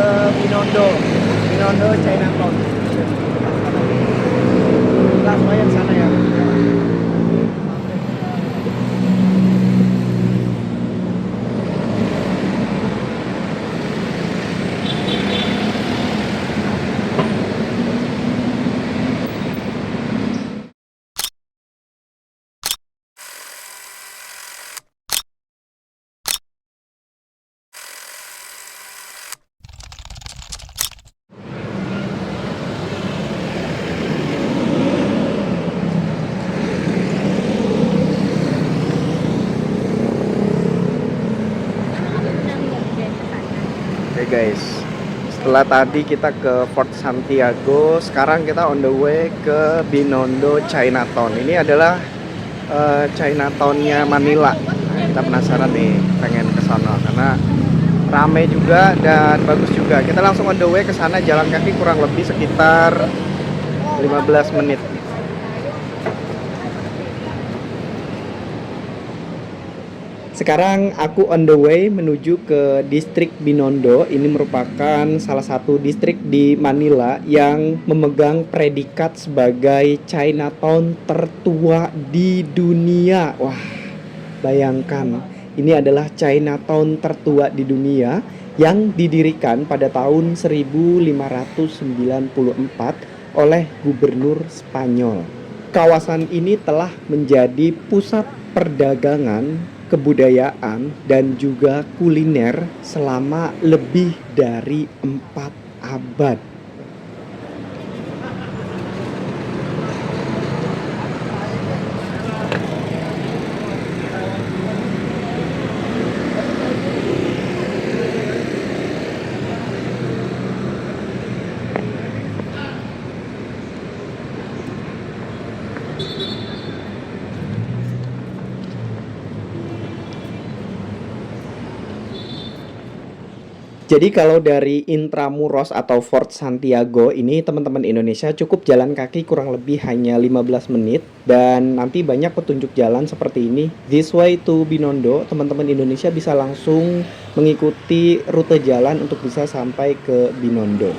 ke Binondo, Chinatown. Langsung aja ke sana ya. Oke guys, setelah tadi kita ke Fort Santiago, sekarang kita on the way ke Binondo Chinatown. Ini adalah Chinatown-nya Manila. Nah, kita penasaran nih, pengen ke sana karena rame juga dan bagus juga. Kita langsung on the way ke sana, jalan kaki kurang lebih sekitar 15 menit. Sekarang aku on the way menuju ke distrik Binondo. Ini merupakan salah satu distrik di Manila yang memegang predikat sebagai Chinatown tertua di dunia. Wah, bayangkan, ini adalah Chinatown tertua di dunia yang didirikan pada tahun 1594 oleh gubernur Spanyol. Kawasan ini telah menjadi pusat perdagangan, kebudayaan, dan juga kuliner selama lebih dari 4 abad. Jadi kalau dari Intramuros atau Fort Santiago ini teman-teman Indonesia cukup jalan kaki kurang lebih hanya 15 menit. Dan nanti banyak petunjuk jalan seperti ini. This way to Binondo, teman-teman Indonesia bisa langsung mengikuti rute jalan untuk bisa sampai ke Binondo.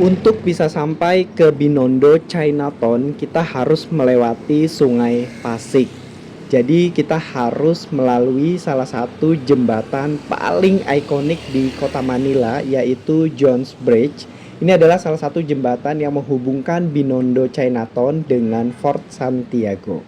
Untuk bisa sampai ke Binondo Chinatown, kita harus melewati Sungai Pasig. Jadi kita harus melalui salah satu jembatan paling ikonik di kota Manila, yaitu Jones Bridge. Ini adalah salah satu jembatan yang menghubungkan Binondo Chinatown dengan Fort Santiago.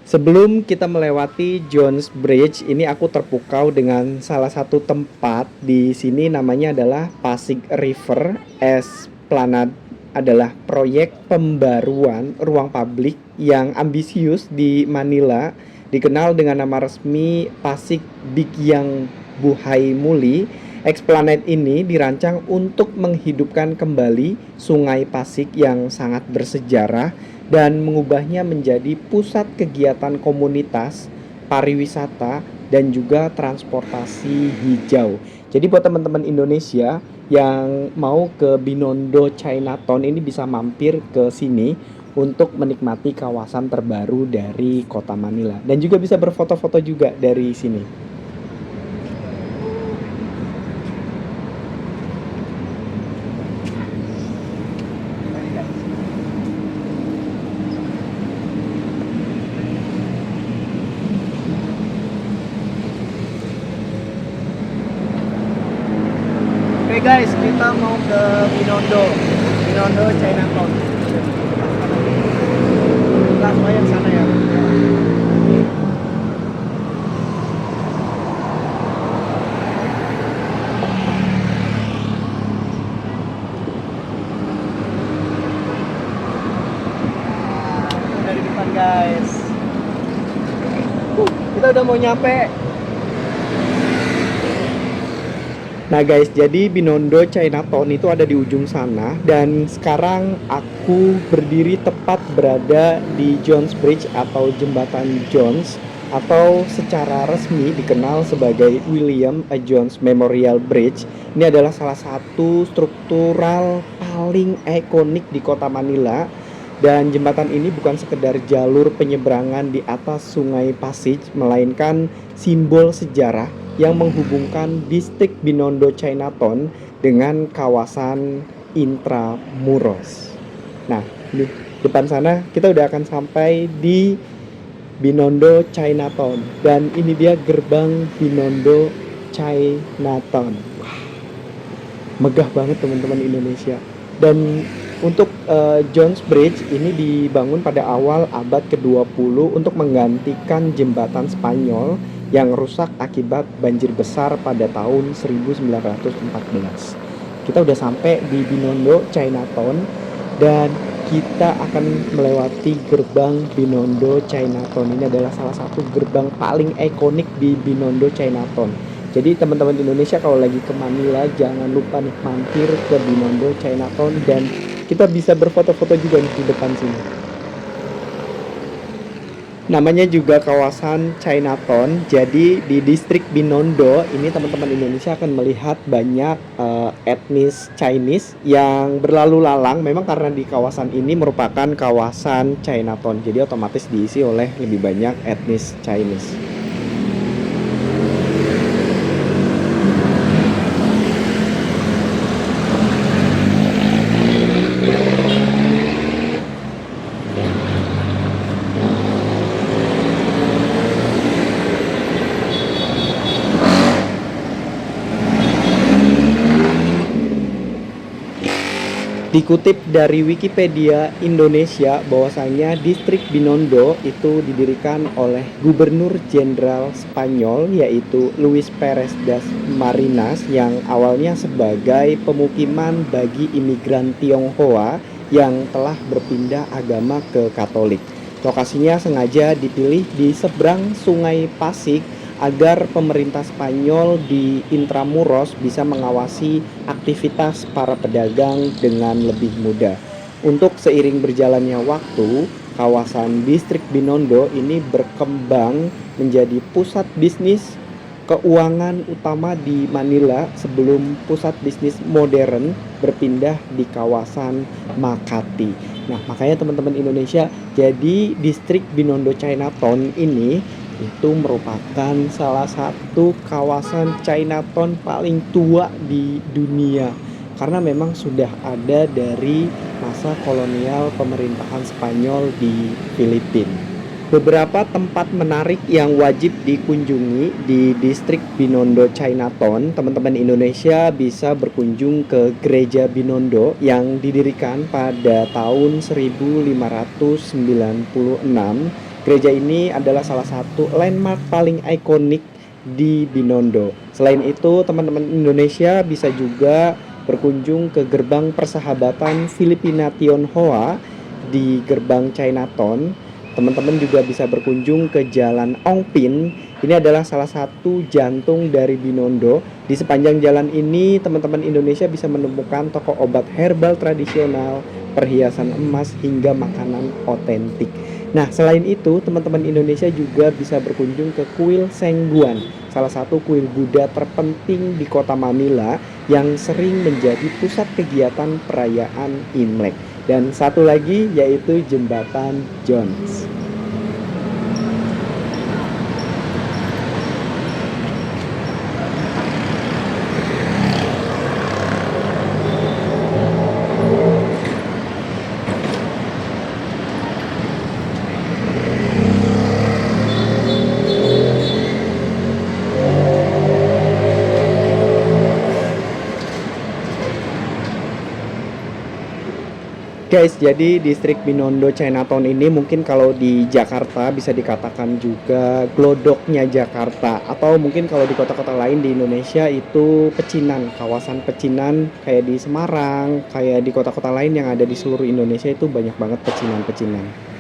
Sebelum kita melewati Jones Bridge, ini aku terpukau dengan salah satu tempat di sini, namanya adalah Pasig River Esplanade. Adalah proyek pembaruan ruang publik yang ambisius di Manila, dikenal dengan nama resmi Pasig Bigyang Buhay Muli. Esplanade ini dirancang untuk menghidupkan kembali Sungai Pasig yang sangat bersejarah dan mengubahnya menjadi pusat kegiatan komunitas, pariwisata, dan juga transportasi hijau. Jadi buat teman-teman Indonesia yang mau ke Binondo Chinatown ini bisa mampir ke sini untuk menikmati kawasan terbaru dari kota Manila. Dan juga bisa berfoto-foto juga dari sini. Oke guys, kita mau ke Binondo, Chinatown. Langsung aja ke sana ya. Dari depan guys. Kita udah mau nyampe. Nah guys, jadi Binondo Chinatown itu ada di ujung sana. Dan sekarang aku berdiri tepat berada di Jones Bridge atau Jembatan Jones. atau secara resmi dikenal sebagai William A. Jones Memorial Bridge. Ini adalah salah satu struktural paling ikonik di kota Manila, dan jembatan ini bukan sekedar jalur penyeberangan di atas Sungai Pasig, melainkan simbol sejarah yang menghubungkan distrik Binondo Chinatown dengan kawasan Intramuros. Nah, di depan sana kita udah akan sampai di Binondo Chinatown, dan ini dia gerbang Binondo Chinatown. Megah banget teman-teman Indonesia. Dan untuk Jones Bridge ini dibangun pada awal abad ke-20 untuk menggantikan jembatan Spanyol yang rusak akibat banjir besar pada tahun 1914. Kita udah sampai di Binondo Chinatown, dan kita akan melewati gerbang Binondo Chinatown. Ini adalah salah satu gerbang paling ikonik di Binondo Chinatown. Jadi teman-teman Indonesia kalau lagi ke Manila, jangan lupa nih mampir ke Binondo Chinatown, dan kita bisa berfoto-foto juga di depan sini. Namanya juga kawasan Chinatown. Jadi di distrik Binondo ini teman-teman Indonesia akan melihat banyak etnis Chinese yang berlalu lalang. Memang karena di kawasan ini merupakan kawasan Chinatown, jadi otomatis diisi oleh lebih banyak etnis Chinese. Dikutip dari Wikipedia Indonesia bahwasanya distrik Binondo itu didirikan oleh Gubernur Jenderal Spanyol yaitu Luis Perez das Marinas, yang awalnya sebagai pemukiman bagi imigran Tionghoa yang telah berpindah agama ke Katolik. Lokasinya sengaja dipilih di seberang Sungai Pasig agar pemerintah Spanyol di Intramuros bisa mengawasi aktivitas para pedagang dengan lebih mudah. Untuk seiring berjalannya waktu, kawasan distrik Binondo ini berkembang menjadi pusat bisnis keuangan utama di Manila sebelum pusat bisnis modern berpindah di kawasan Makati. Nah, makanya teman-teman Indonesia, jadi distrik Binondo Chinatown ini itu merupakan salah satu kawasan Chinatown paling tua di dunia, karena memang sudah ada dari masa kolonial pemerintahan Spanyol di Filipina. Beberapa tempat menarik yang wajib dikunjungi di distrik Binondo Chinatown, teman-teman Indonesia bisa berkunjung ke Gereja Binondo yang didirikan pada tahun 1596. Gereja ini adalah salah satu landmark paling ikonik di Binondo. Selain itu, teman-teman Indonesia bisa juga berkunjung ke gerbang persahabatan Filipina Tionghoa di gerbang Chinatown. Teman-teman juga bisa berkunjung ke Jalan Ongpin. Ini adalah salah satu jantung dari Binondo. Di sepanjang jalan ini, teman-teman Indonesia bisa menemukan toko obat herbal tradisional, perhiasan emas, hingga makanan otentik. Nah, selain itu, teman-teman Indonesia juga bisa berkunjung ke Kuil Sengguan, salah satu kuil Buddha terpenting di kota Manila yang sering menjadi pusat kegiatan perayaan Imlek. Dan satu lagi yaitu Jembatan Jones. Guys, jadi distrik Binondo Chinatown ini mungkin kalau di Jakarta bisa dikatakan juga glodoknya Jakarta, atau mungkin kalau di kota-kota lain di Indonesia itu pecinan, kawasan pecinan kayak di Semarang, kayak di kota-kota lain yang ada di seluruh Indonesia itu banyak banget pecinan-pecinan.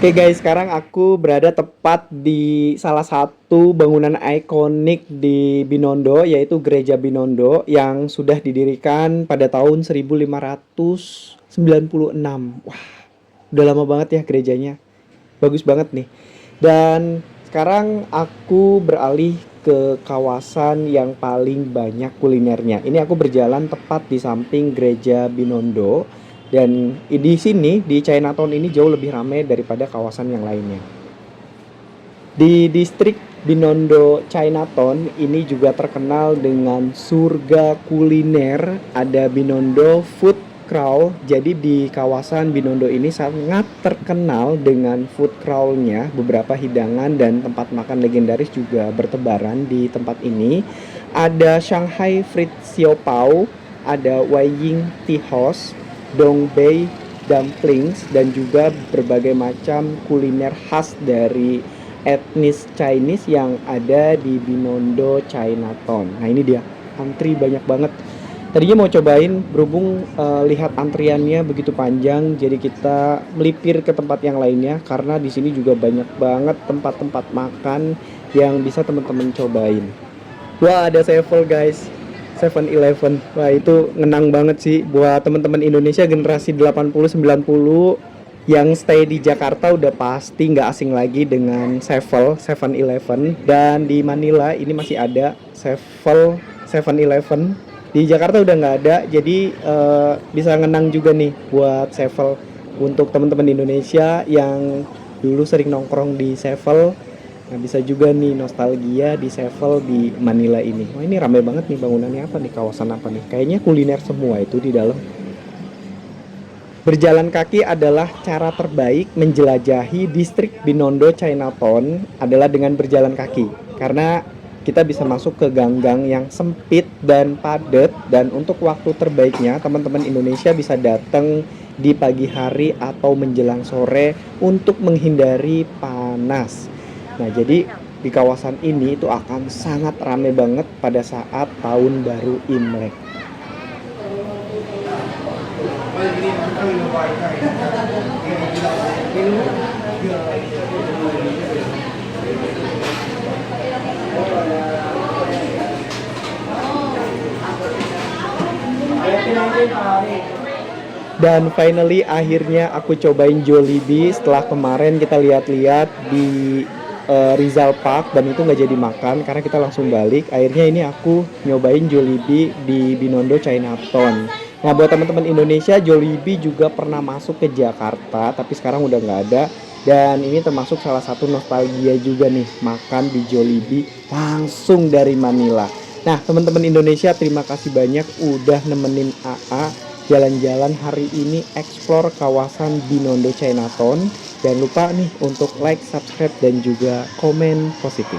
Oke guys, sekarang aku berada tepat di salah satu bangunan ikonik di Binondo, yaitu Gereja Binondo yang sudah didirikan pada tahun 1596. Wah, udah lama banget ya gerejanya. Bagus banget nih. Dan sekarang aku beralih ke kawasan yang paling banyak kulinernya. Ini aku berjalan tepat di samping Gereja Binondo. Dan di sini, di Chinatown ini jauh lebih ramai daripada kawasan yang lainnya. Di distrik Binondo Chinatown ini juga terkenal dengan surga kuliner, ada Binondo Food Crawl. Jadi di kawasan Binondo ini sangat terkenal dengan food crawl-nya. Beberapa hidangan dan tempat makan legendaris juga bertebaran di tempat ini. Ada Shanghai Fried Xiaopao, ada Weiying Tea House, Dongbei Dumplings, dan juga berbagai macam kuliner khas dari etnis Chinese yang ada di Binondo Chinatown. Nah ini dia, antri banyak banget. Tadinya mau cobain, berhubung lihat antriannya begitu panjang, jadi kita melipir ke tempat yang lainnya karena di sini juga banyak banget tempat-tempat makan yang bisa teman-teman cobain. Wah, ada Sevel guys. 7-Eleven. Wah, itu ngenang banget sih buat teman-teman Indonesia generasi 80 90 yang stay di Jakarta udah pasti nggak asing lagi dengan Sevel 7-Eleven, dan di Manila ini masih ada Sevel 7-Eleven. Di Jakarta udah nggak ada, jadi bisa ngenang juga nih buat Sevel untuk teman-teman Indonesia yang dulu sering nongkrong di Sevel. Nah, bisa juga nih nostalgia di Sevel di Manila ini. Wah, ini ramai banget nih, bangunannya apa nih, kawasan apa nih? Kayaknya kuliner semua itu di dalam. Berjalan kaki adalah cara terbaik menjelajahi distrik Binondo Chinatown adalah dengan berjalan kaki. Karena kita bisa masuk ke gang-gang yang sempit dan padat, dan untuk waktu terbaiknya teman-teman Indonesia bisa datang di pagi hari atau menjelang sore untuk menghindari panas. Nah, jadi di kawasan ini itu akan sangat ramai banget pada saat tahun baru Imlek. Dan finally akhirnya aku cobain Jollibee setelah kemarin kita lihat-lihat di Rizal Park dan itu nggak jadi makan karena kita langsung balik. Akhirnya ini aku nyobain Jollibee di Binondo Chinatown. Nah, buat teman-teman Indonesia, Jollibee juga pernah masuk ke Jakarta tapi sekarang udah nggak ada. Dan ini termasuk salah satu nostalgia juga nih, makan di Jollibee langsung dari Manila. Nah, teman-teman Indonesia, terima kasih banyak udah nemenin AA jalan-jalan hari ini explore kawasan Binondo Chinatown. Jangan lupa nih untuk like, subscribe, dan juga komen positif.